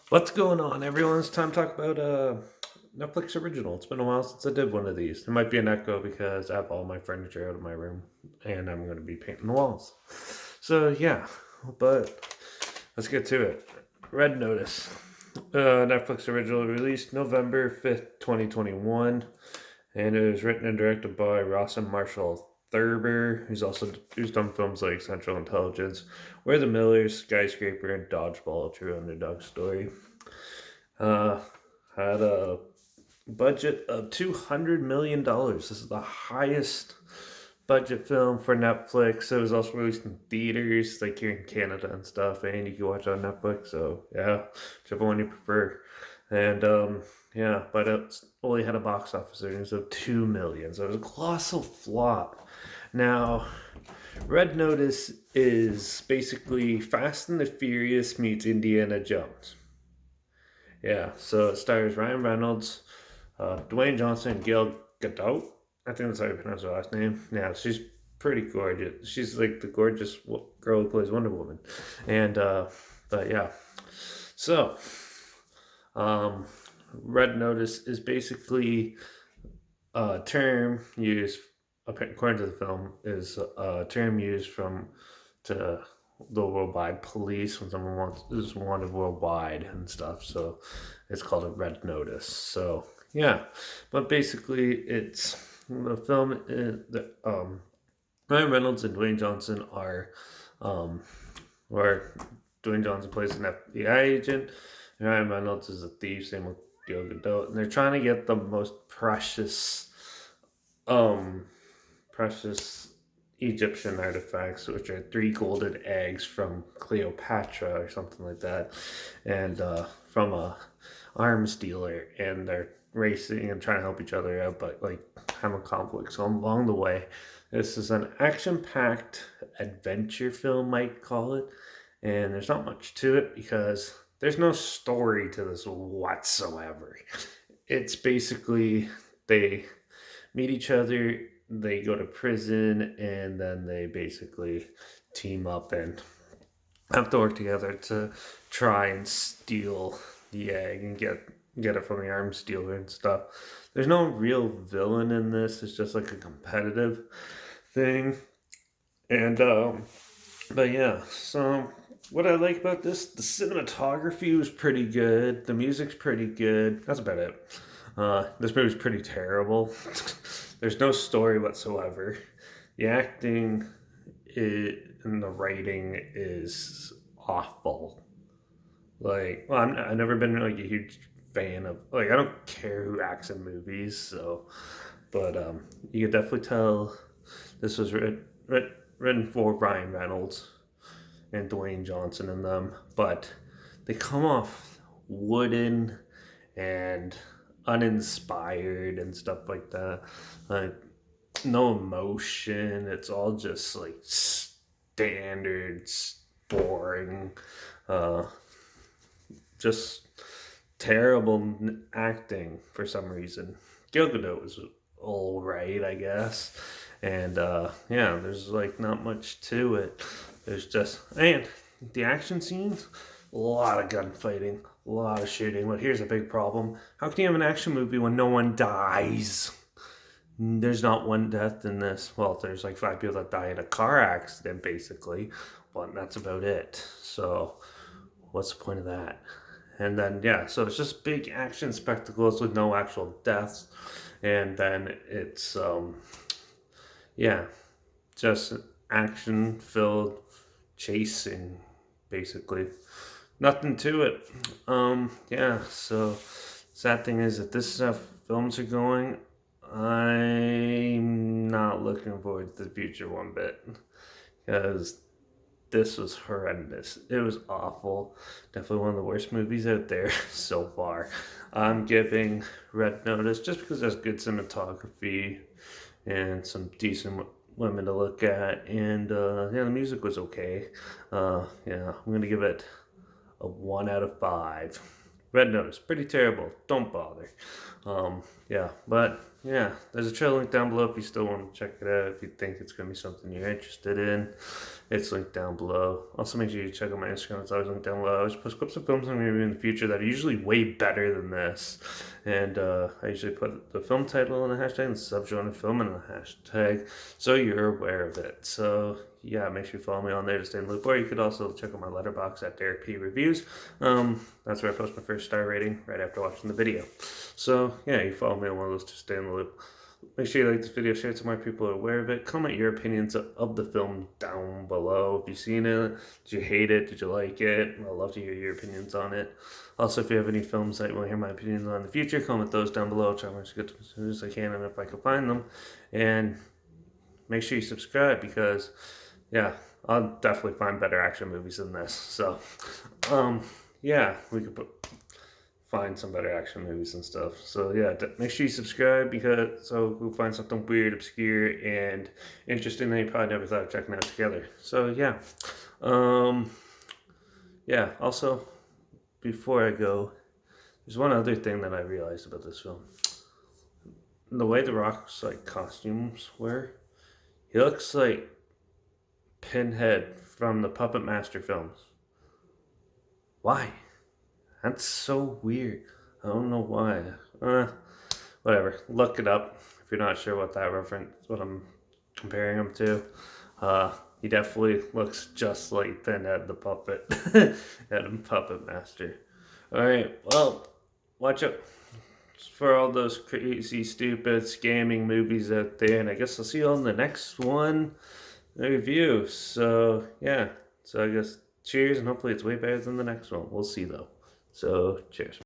What's going on, everyone? It's time to talk about Netflix original. It's been a while since I did one of these. There might be an echo because I have all my furniture out of my room and I'm going to be painting the walls. So, yeah, but let's get to it. Red Notice. Netflix original released November 5th, 2021, and it was written and directed by Ross and Marshall Thurber, who's done films like Central Intelligence, Where the Millers, Skyscraper, and Dodgeball, a true underdog story. Uh, had a budget of $200 million. This is the highest budget film for Netflix. It was also released in theaters, like here in Canada and stuff, and you can watch it on Netflix. So yeah, whichever one you prefer. And yeah, but it only had a box office earnings of 2 million, so it was a colossal flop. Now, Red Notice is basically Fast and the Furious meets Indiana Jones. Yeah, so it stars Ryan Reynolds, Dwayne Johnson, and Gail Gadot. I think that's how you pronounce her last name. Yeah, she's pretty gorgeous. She's like the gorgeous girl who plays Wonder Woman. And, but yeah. So, um, Red Notice is basically a term used, according to the film, is a term used from to the worldwide police when someone is wanted worldwide and stuff. So it's called a red notice. So yeah, but basically it's the film. Ryan Reynolds and Dwayne Johnson um, where Dwayne Johnson plays an FBI agent, and Ryan Reynolds is a thief. Same with Gal Gadot, and they're trying to get the most um, precious Egyptian artifacts, which are three golden eggs from Cleopatra or something like that, and from a arms dealer, and they're racing and trying to help each other out, but like having conflicts along the way. This is an action-packed adventure film, might call it, and there's not much to it because there's no story to this whatsoever. It's basically they meet each other, they go to prison, and then they basically team up and have to work together to try and steal the egg and get it from the arms dealer and stuff. There's no real villain in this. It's just like a competitive thing. And but yeah, so what I like about this, the cinematography was pretty good. The music's pretty good. That's about it. This movie's pretty terrible. There's no story whatsoever. The acting and the writing is awful. Like, well, I've never been like a huge fan of like I don't care who acts in movies, so but you can definitely tell this was written for Ryan Reynolds and Dwayne Johnson and them, but they come off wooden and uninspired and stuff like that. Like no emotion. It's all just like standard, boring, uh, just terrible acting for some reason. Gal Gadot was all right, I guess, and yeah, there's like not much to it. There's just and the action scenes, a lot of gunfighting, a lot of shooting. But here's a big problem: how can you have an action movie when no one dies? There's not one death in this. Well, there's like five people that die in a car accident, basically, but that's about it. So, what's the point of that? And then, yeah, so it's just big action spectacles with no actual deaths. And then it's, yeah, just action filled chasing, basically. Nothing to it. Yeah, so sad thing is that this stuff films are going. I'm not looking forward to the future one bit because this was horrendous. It was awful. Definitely one of the worst movies out there so far. I'm giving Red Notice just because there's good cinematography and some decent women to look at, and yeah, the music was okay. Yeah, I'm gonna give it a 1 out of 5. Red Notice, pretty terrible. Don't bother. Yeah, but yeah, there's a trailer link down below if you still want to check it out. If you think it's going to be something you're interested in, it's linked down below. Also, make sure you check out my Instagram. It's always linked down below. I always post clips of films I'm going to review in the future that are usually way better than this. And I usually put the film title in a hashtag and the subgenre film in a hashtag so you're aware of it. So yeah, make sure you follow me on there to stay in the loop. Or you could also check out my Letterbox at Derek P Reviews. That's where I post my first star rating right after watching the video. So yeah, you follow me on one of those to stay in the loop. Make sure you like this video, share it so more people are aware of it. Comment your opinions of the film down below. If you've seen it, did you hate it? Did you like it? I'd love to hear your opinions on it. Also, if you have any films that you want to hear my opinions on in the future, comment those down below. I'll try to get them as soon as I can and if I can find them. And make sure you subscribe because, yeah, I'll definitely find better action movies than this. So, yeah, we could find some better action movies and stuff. So yeah, make sure you subscribe because so we'll find something weird, obscure, and interesting that you probably never thought of checking out together. So yeah, yeah. Also, before I go, there's one other thing that I realized about this film. The way The Rock's like costumes were, he looks like Pinhead from the Puppet Master films. Why? That's so weird. I don't know why. Whatever. Look it up if you're not sure what that reference, what I'm comparing him to. He definitely looks just like Pinhead the Puppet and Puppet Master. Alright, well, watch out for all those crazy, stupid, scamming movies out there. And I guess I'll see you on the next one review. So, yeah. So I guess cheers, and hopefully it's way better than the next one. We'll see, though. So, cheers.